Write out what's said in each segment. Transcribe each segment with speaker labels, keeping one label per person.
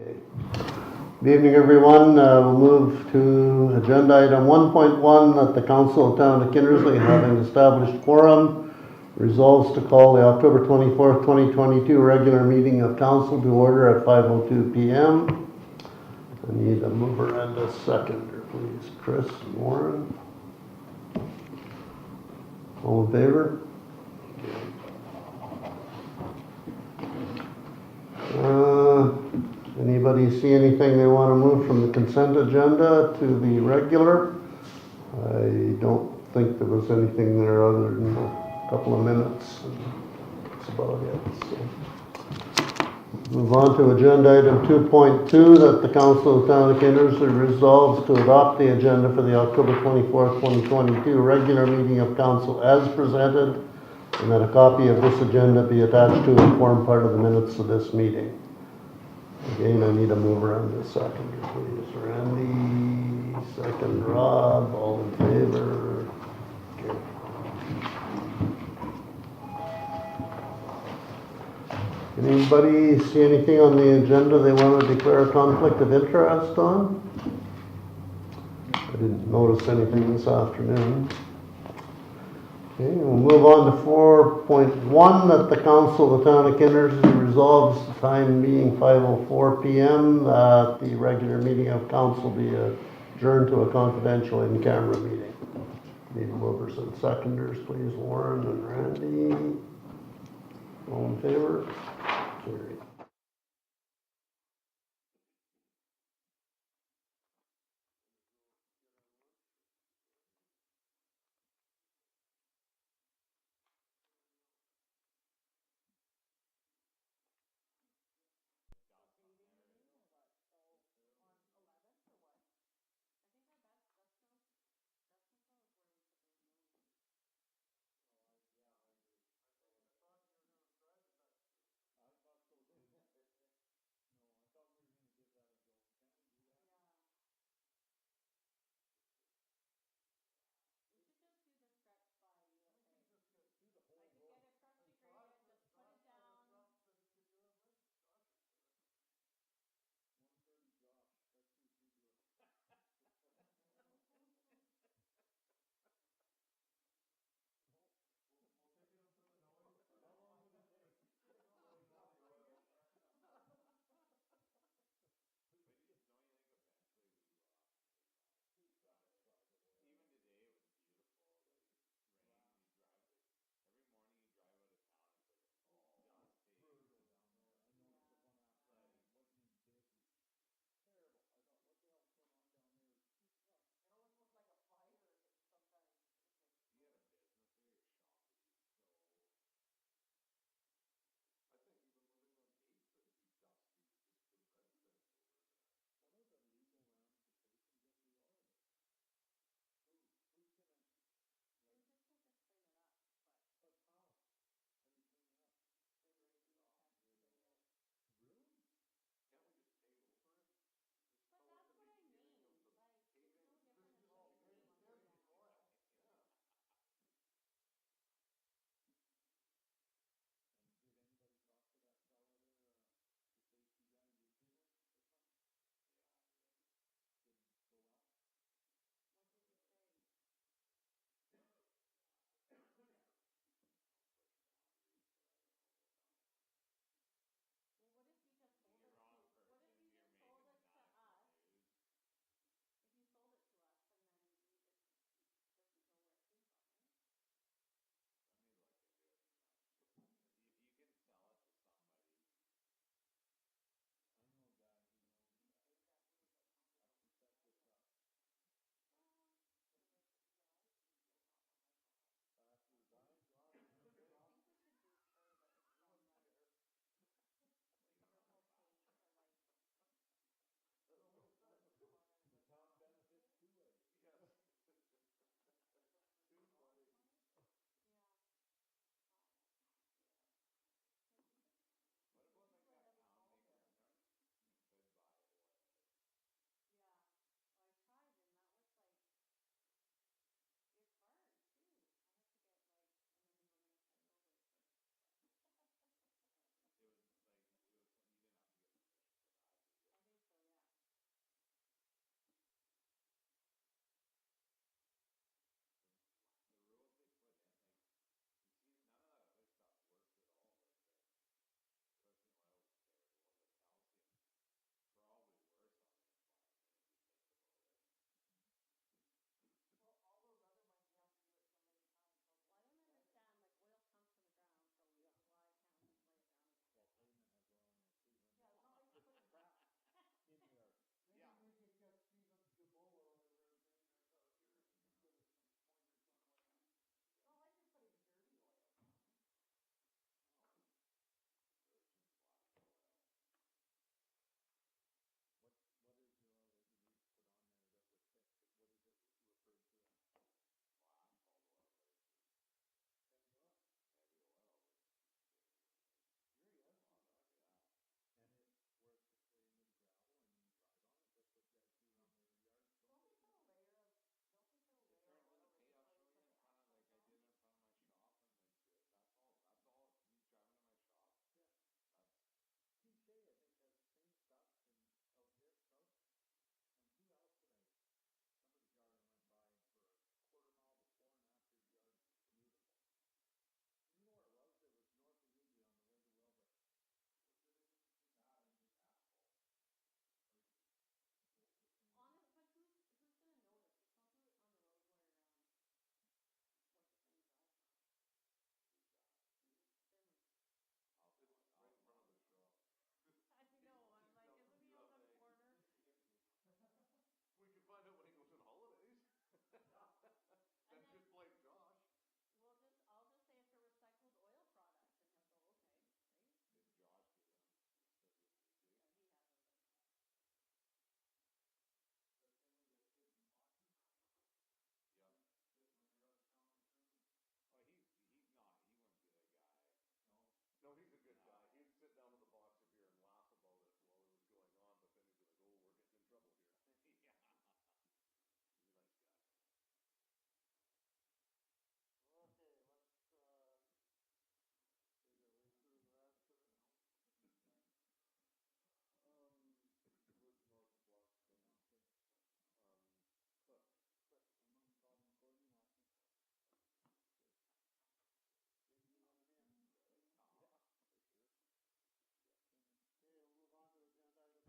Speaker 1: Okay. Good evening, everyone. We'll move to agenda item 1.1 that the Council of Town of Kindersley, having established quorum, resolves to call the October 24th, 2022 regular meeting of council to order at 5:02 p.m. I need a mover and a seconder, please. Chris and Warren. All in favor? Anybody see anything they want to move from the consent agenda to the regular? I don't think there was anything there other than a couple of minutes. That's about it. So. Move on to agenda item 2.2 that the Council of Town of Kindersley resolves to adopt the agenda for the October 24th, 2022 regular meeting of council as presented, and that a copy of this agenda be attached to and form part of the minutes of this meeting. Again, I need a mover and a seconder, please. Randy, second Rob, all in favor? Okay. Anybody see anything on the agenda they want to declare a conflict of interest on? I didn't notice anything this afternoon. Okay, we'll move on to 4.1 that the Council of the Town of Kindersley resolves, the time being 5:04 p.m., that the regular meeting of council be adjourned to a confidential in-camera meeting. Need movers and seconders, please. Warren and Randy. All in favor? Carried.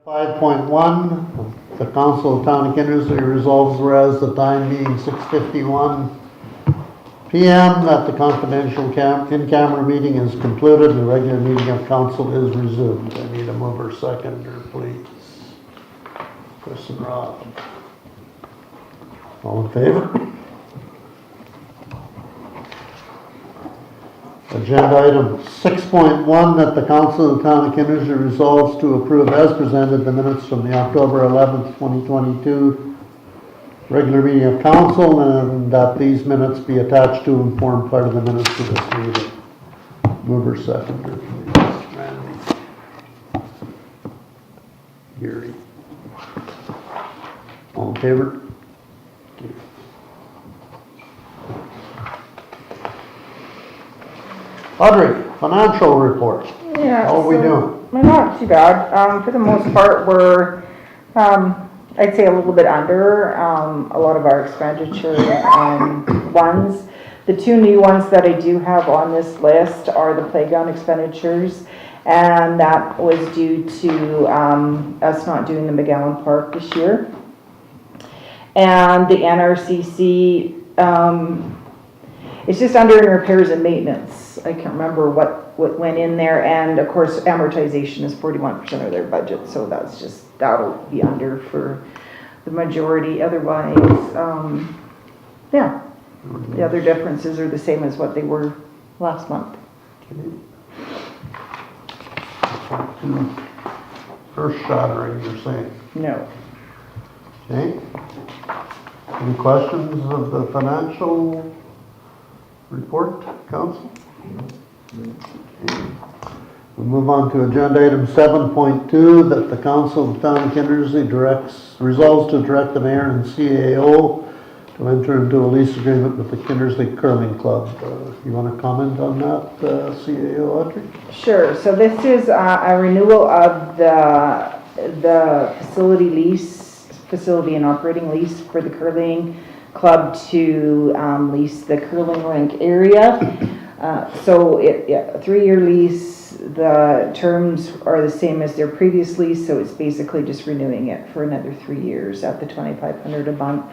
Speaker 1: 5.1, the Council of Town of Kindersley resolves whereas the time being 6:51 p.m. that the confidential in-camera meeting is concluded and the regular meeting of council is resumed. I need a mover seconder, please. Chris and Rob. All in favor? Agenda item 6.1 that the Council of the Town of Kindersley resolves to approve as presented the minutes from the October 11th, 2022 regular meeting of council and that these minutes be attached to and form part of the minutes of this meeting. Mover seconder, please. Randy. Gary. All in favor? Audrey, financial report.
Speaker 2: Yeah.
Speaker 1: How are we doing?
Speaker 2: We're not too bad. For the most part, we're, I'd say a little bit under a lot of our expenditure ones. The two new ones that I do have on this list are the playground expenditures, and that was due to us not doing the McGowan Park this year. And the NRCC, it's just under in repairs and maintenance. I can't remember what went in there, and of course amortization is 41% of their budget, so that'll be under for the majority. Otherwise, yeah, the other differences are the same as what they were last month.
Speaker 1: Earth shattering, you're saying?
Speaker 2: No.
Speaker 1: Okay. Any questions of the financial report, council? Okay. We move on to agenda item 7.2 that the Council of the Town of Kindersley resolves to direct the mayor and CAO to enter into a lease agreement with the Kindersley Curling Club. You want to comment on that, CAO Audrey?
Speaker 2: Sure. So this is a renewal of the facility and operating lease for the curling club to lease the curling rink area. So a 3-year lease. The terms are the same as their previous lease, so it's basically just renewing it for another 3 years at the $2,500 a month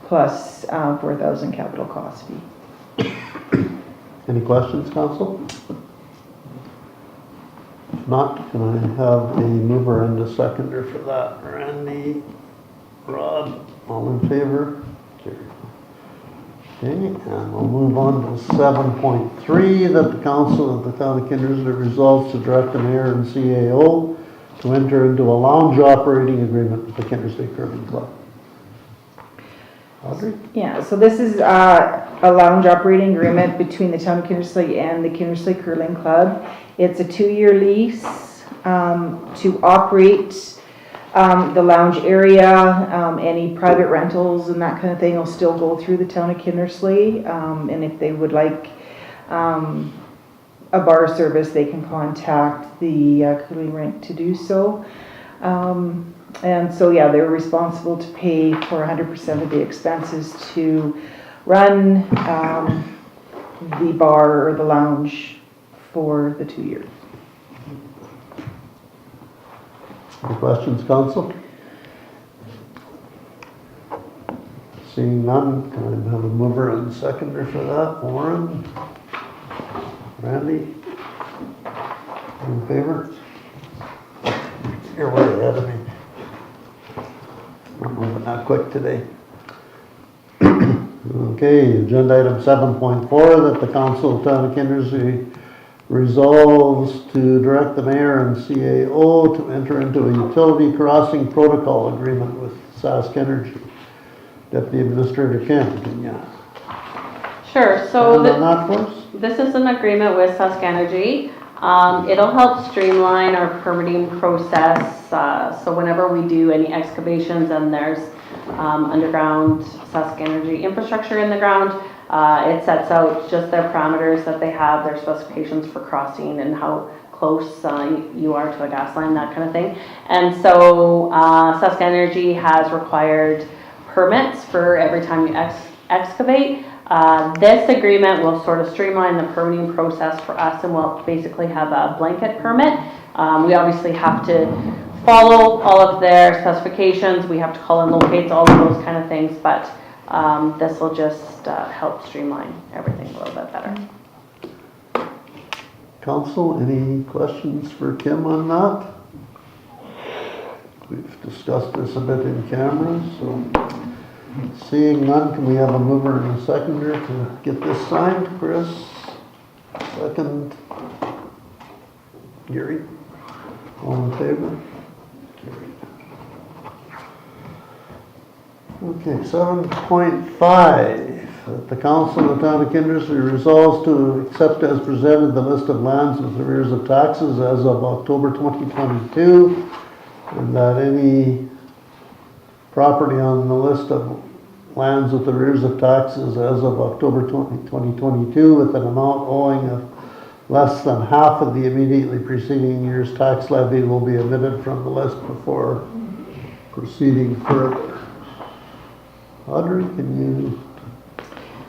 Speaker 2: plus $4,000 capital cost fee.
Speaker 1: Any questions, council? If not, can I have a mover and a seconder for that? Randy, Rod, all in favor? Okay, and we'll move on to 7.3 that the Council of the Town of Kindersley resolves to direct the mayor and CAO to enter into a lounge operating agreement with the Kindersley Curling Club. Audrey?
Speaker 2: Yeah, so this is a lounge operating agreement between the Town of Kindersley and the Kindersley Curling Club. It's a 2-year lease to operate the lounge area. Any private rentals and that kind of thing will still go through the Town of Kindersley. And if they would like a bar service, they can contact the curling rink to do so. And so, yeah, they're responsible to pay for 100% of the expenses to run the bar or the lounge for the 2 years.
Speaker 1: Any questions, council? Seeing none, can I have a mover and seconder for that? Warren? Randy? In favor? You're way ahead of me. We're moving that quick today. Okay, agenda item 7.4 that the Council of Town of Kindersley resolves to direct the mayor and CAO to enter into a utility crossing protocol agreement with Sask Energy. Deputy Administrator Ken, can you?
Speaker 3: Sure. So
Speaker 2: This
Speaker 3: is an agreement with Sask Energy. It'll help streamline our permitting process. So whenever we do any excavations and there's underground Sask Energy infrastructure in the ground, it sets out just their parameters that they have, their specifications for crossing and how close you are to a gas line, that kind of thing. And so Sask Energy has required permits for every time you excavate. This agreement will sort of streamline the permitting process for us, and we'll basically have a blanket permit. We obviously have to follow all of their specifications. We have to call in locates, all of those kind of things, but this will just help streamline everything a little bit better.
Speaker 1: Council, any questions for Kim on that? We've discussed this a bit in camera, so seeing none, can we have a mover and a seconder to get this signed? Chris, second. Gary, all in favor? Okay, 7.5, that the council of the town of Kindersley resolves to accept as presented the list of lands with arrears of taxes as of October 2022, and that any property on the list of lands with arrears of taxes as of October 2022 with an amount owing of less than half of the immediately preceding year's tax levy will be omitted from the list before proceeding further. Audrey, can you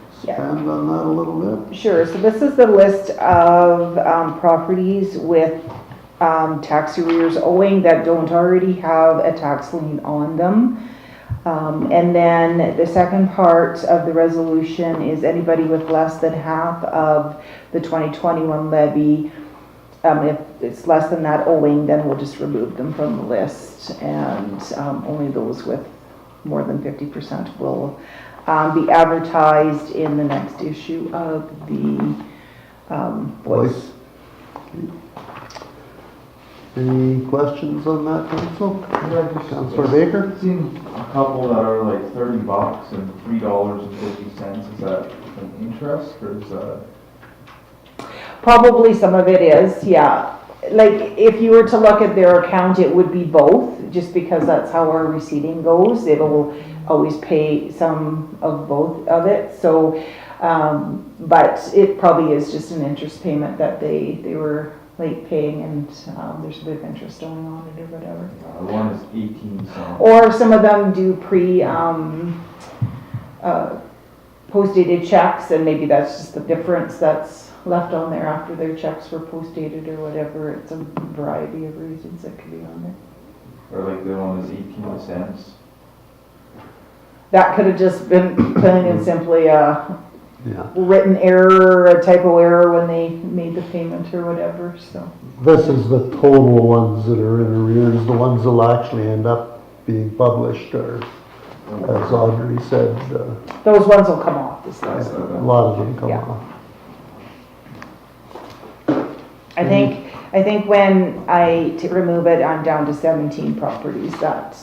Speaker 1: expand on that a little bit?
Speaker 2: Sure. So this is the list of properties with tax arrears owing that don't already have a tax lien on them. And then the second part of the resolution is anybody with less than half of the 2021 levy. If it's less than that owing, then we'll just remove them from the list, and only those with more than 50% will be advertised in the next issue of the Voice.
Speaker 4: Any questions on that, Council?
Speaker 5: Yeah, just
Speaker 4: Councilor Baker?
Speaker 5: I've seen a couple that are like $30 and $3.50. Is that an interest or is that?
Speaker 2: Probably some of it is, yeah. Like, if you were to look at their account, it would be both, just because that's how our receipting goes. It'll always pay some of both of it, so, but it probably is just an interest payment that they were late paying, and there's a bit of interest going on it or whatever.
Speaker 5: One is 18 cents.
Speaker 2: Or some of them do post-dated checks, and maybe that's just the difference that's left on there after their checks were post-dated or whatever. It's a variety of reasons that could be on there.
Speaker 5: Or like the one is 18 cents.
Speaker 2: That could have just been plain and simply a
Speaker 1: Yeah.
Speaker 2: written error, a typo error when they made the payment or whatever, so.
Speaker 1: This is the total ones that are in arrears, the ones that'll actually end up being published, or, as Audrey said,
Speaker 2: Those ones will come off this list.
Speaker 1: a lot of them come
Speaker 2: Yeah.
Speaker 1: off.
Speaker 2: I think when I remove it, I'm down to 17 properties that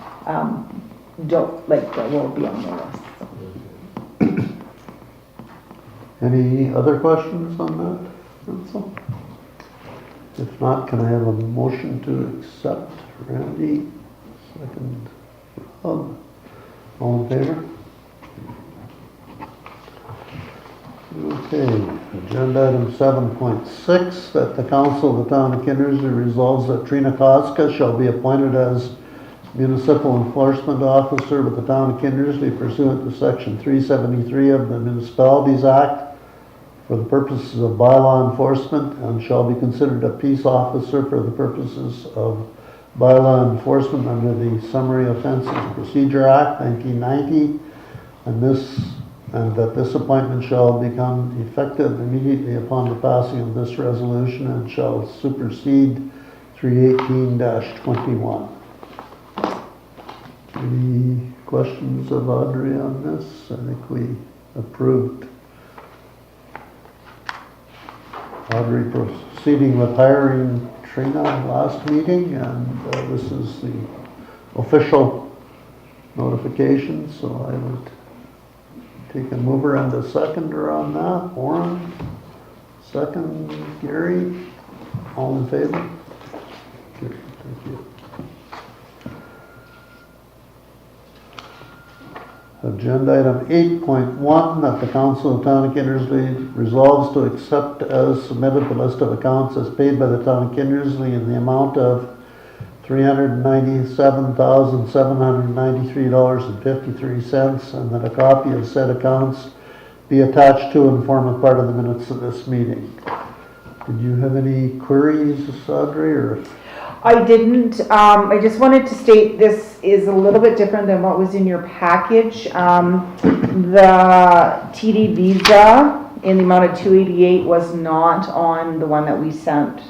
Speaker 2: that will be on the list. So.
Speaker 1: Any other questions on that, Council? If not, can I have a motion to accept? Randy, second. Rob, all in favor? Okay, agenda item 7.6, that the council of the town of Kindersley resolves that Trina Koska shall be appointed as municipal enforcement officer with the town of Kindersley pursuant to section 373 of the Municipalities Act for the purposes of bylaw enforcement, and shall be considered a peace officer for the purposes of bylaw enforcement under the Summary Offences Procedure Act 1990, and that this appointment shall become effective immediately upon the passing of this resolution and shall supersede 318-21. Any questions of Audrey on this? I think we approved Audrey proceeding with hiring Trina last meeting, and this is the official notification, so I would take a mover and a seconder on that. Warren, second. Gary, all in favor? Good, thank you. Agenda item 8.1, that the council of the town of Kindersley resolves to accept as submitted the list of accounts as paid by the town of Kindersley in the amount of $397,793.53, and that a copy of said accounts be attached to and form a part of the minutes of this meeting. Did you have any queries, Audrey, or?
Speaker 2: I didn't, I just wanted to state this is a little bit different than what was in your package. The TD visa in the amount of $288 was not on the one that we sent,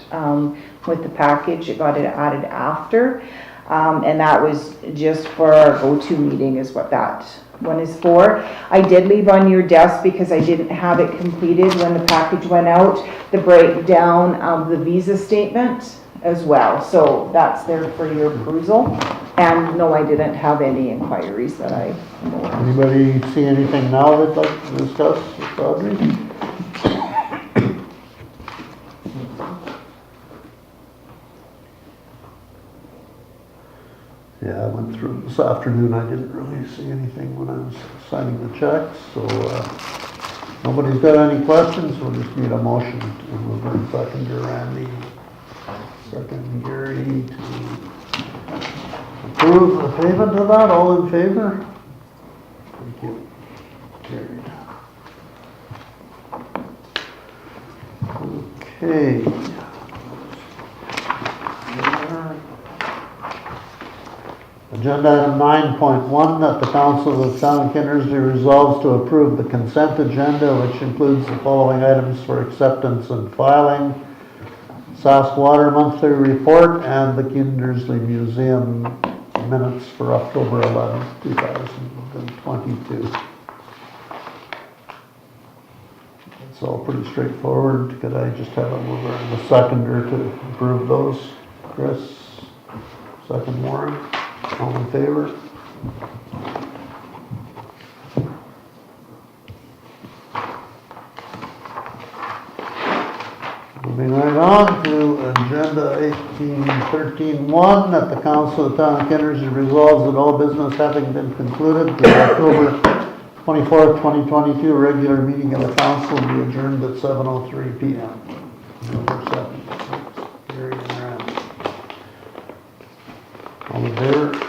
Speaker 2: with the package. It got added after. And that was just for our go-to meeting is what that one is for. I did leave on your desk because I didn't have it completed when the package went out, the breakdown of the visa statement as well. So that's there for your perusal. And no, I didn't have any inquiries that I know of.
Speaker 1: Anybody see anything now they'd like to discuss with Audrey? Yeah, I went through this afternoon. I didn't really see anything when I was signing the checks, so nobody's got any questions. We'll just need a motion to move in second to Randy, second Gary to approve the payment of that. All in favor? Thank you. Carried. Okay. Agenda item 9.1, that the Council of the Town of Kindersley resolves to approve the consent agenda, which includes the following items for acceptance and filing: Sask Water Monthly Report and the Kindersley Museum minutes for October 11th, 2022. It's all pretty straightforward. Could I just have a mover and a seconder to approve those? Chris, second Warren. All in favor? Moving right on to agenda 18.13.1, that the Council of the Town of Kindersley resolves that all business having been concluded, the October 24th, 2022 regular meeting of the council will be adjourned at 7:03 p.m. November 7th. Gary and Randy. All in favor?